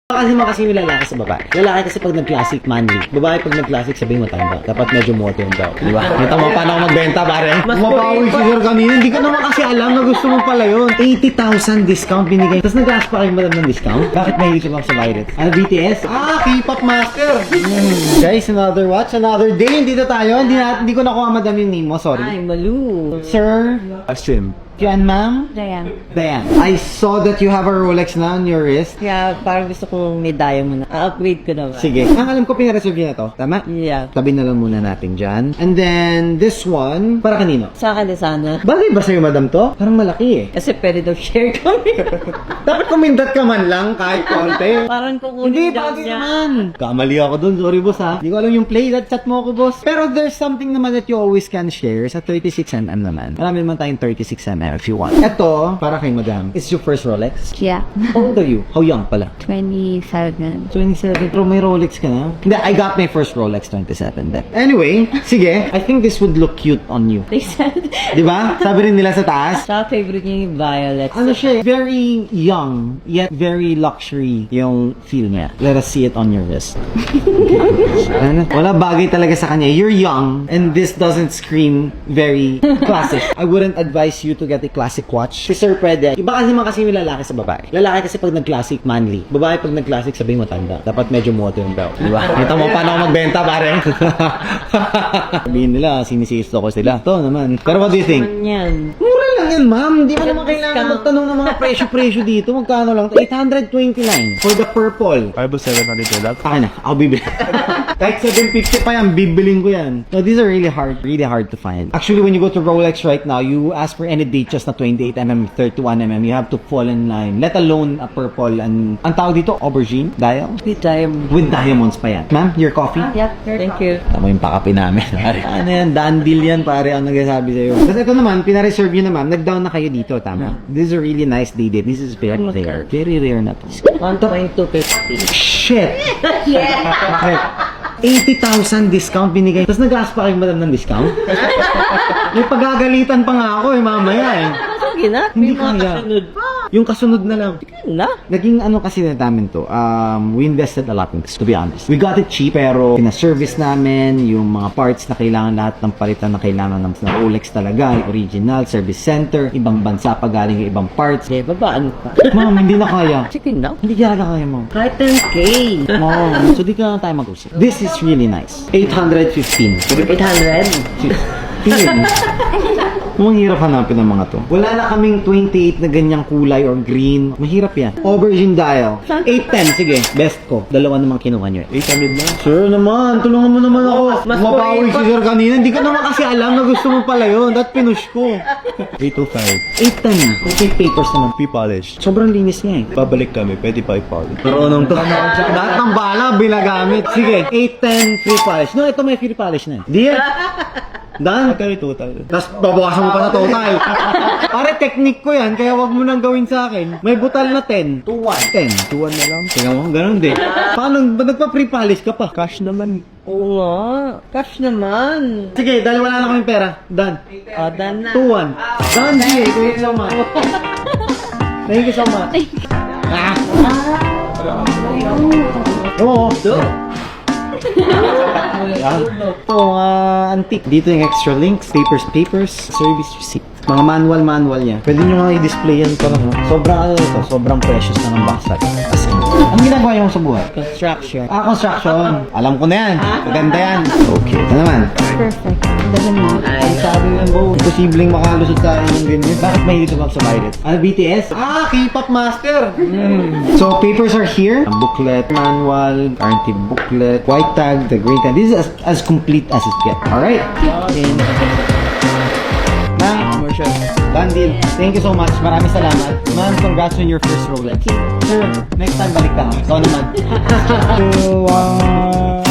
Kasi yung lalaki sa babae. Lalaki kasi pag nag-classic, manly. Babae pag nag-classic, sabihin mo tanda. Dapat medyo modern daw. Diba? Kita mo paano ako magbenta, pare? Mapawi siguro kanina. Hindi ko naman kasi alam na gusto mo pala yun. 80,000 discount binigay. Tapos nag-ask pa kayo madam ng discount? Bakit mahilig ka ba sa virus? Ano, BTS? K-pop master! Guys, another watch, another day. Hindi na tayo. Hindi ko nakuha madam yung name mo. Sorry. Ay, Malu. Sir? Ashim. Yan, ma'am? Dayan. Diane, I saw that you have a Rolex na on your wrist. Kaya parang gusto kong may diamond na. A-upgrade ko naman. Sige. Ang alam ko, pinareserve niya na to. Tama? Yeah. Tabi na lang muna natin dyan. And then, this one, para kanino? Sa akin sana. Bagay ba sa'yo, madam to? Parang malaki eh. Kasi pwede daw share kami. Dapat kumindat ka man lang kahit konti. Parang kukunin Hindi, daw bagay niya. naman. Kamali ako dun. Sorry, boss ha. Hindi ko alam yung play. Chat mo ako, boss. Pero there's something naman that you always can share sa 36mm naman. Marami naman tayong 36mm if you want. Ito, para kay madam. It's your first Rolex? Yeah, How old are you? How young pala? 27. 27. Pero may Rolex ka na? Hindi, I got my first Rolex 27 then. Anyway, sige. I think this would look cute on you. They said, Di ba? Sabi rin nila sa taas. sa favorite niya yung violet. Ano siya, very young, yet very luxury yung feel niya. Let us see it on your wrist. Ano? Wala bagay talaga sa kanya. You're young, and this doesn't scream very classic. I wouldn't advise you to get a classic watch. Si Sir pwede. Iba kasi naman kasi yung lalaki sa babae. Lalaki kasi pag nag-classic, manly. Babae pag nag-classic, sabihin mo tanda. Dapat medyo modern daw. Di ba? Kita mo paano ako magbenta, pare? Sabihin nila, sinisisto ko sila. Ito naman. Pero what do you think? Ano yan? Mura lang yan, ma'am. Hindi mo naman kailangan magtanong ng mga presyo-presyo dito. Magkano lang? 829 for the purple. 5,700 lang. Akin na, ako bibili. Kahit 750 pa yan, bibiling ko yan. No, these are really hard to find. Actually, when you go to Rolex right now, you ask for any date just na 28mm, 31mm, you have to fall in line. Let alone a purple and ang tawag dito, aubergine, dial. With diamond. With diamonds pa yan. Ma'am, your coffee? Yeah, thank you. Tama yung pakapi namin. Ano yan, dandil yan pare ang nagsasabi sa'yo. Kasi ito naman, pinareserve nyo naman, nag-down na kayo dito, tama? This is a really nice day date. This is very rare. Very rare na to. 1.250. Shit! Bakit? 80,000 discount binigay. Tapos nag-ask pa kayo madam ng discount? May pagagalitan pa nga ako mamaya eh. Sige na, Hindi may mga kaya. kasunod pa. Yung kasunod na lang. Na? Naging ano kasi na namin to, we invested a lot in this, to be honest. We got it cheap, pero pina-service namin, yung mga parts na kailangan lahat ng palitan na kailangan ng Rolex talaga, yung original, service center, ibang bansa pa galing yung ibang parts. Okay, babaan pa. Ma'am, hindi na kaya. Chicken na. Hindi talaga kaya, ma'am. Kahit 10K. Ma'am, so di ka na tayo mag-usap. This is really nice. 815. 800. Ang hirap hanapin ng mga to. Wala na kaming 28 na ganyang kulay or green. Mahirap yan. Aubergine dial. 810, sige. Best ko. Dalawa namang kinuha nyo. 800 lang. Sir naman, tulungan mo naman ako. Mas Mapawi pa. si Sir kanina. Hindi ko naman kasi alam na gusto mo pala yun. That pinush ko. 825. 810 na. Okay, papers naman. P-polish. Sobrang linis niya eh. Babalik kami. Pwede pa i-polish. Pero anong to? Lahat ng bala, binagamit. Sige, 810 free polish. No, ito may free polish na. Deal. Done. Magkano total? Tapos babawasan mo pa sa total. Pare, technique ko yan, kaya wag mo nang gawin sa akin. May butal na 10. 2-1. 10. 2-1 na lang. Tingnan mo, ganun din. Paano, ba nagpa-pre-polish ka pa? Cash naman. Oo nga. Cash naman. Sige, dahil wala na kaming pera. Done. O, done na. 2-1. Done, G. Thank you so much. Thank you so much. Ah. Oo. Yan. Ito, antique. Dito yung extra links, papers, service receipt. Mga manual niya. Pwede nyo nga i-display yan parang sobrang ano ito, sobrang precious na ng basag. As in, ang ginagawa nyo sa buhay? Construction. Construction. Alam ko na yan. Maganda yan. Okay. Ito naman. Perfect. Doesn't matter. Ay, sabi nga mo, imposibleng makalusot sa akin yung ganyan. Bakit mahilig ka ba sa virus? Ano, BTS? K-pop master! So, papers are here. Ang booklet, manual, warranty booklet, white tag, the green tag. This is as complete as it gets. Alright? Ma'am, commercial. Done deal. Thank you so much. Maraming salamat. Ma'am, congrats on your first Rolex. Sir, next time balik ka. Ikaw naman. 2, 1...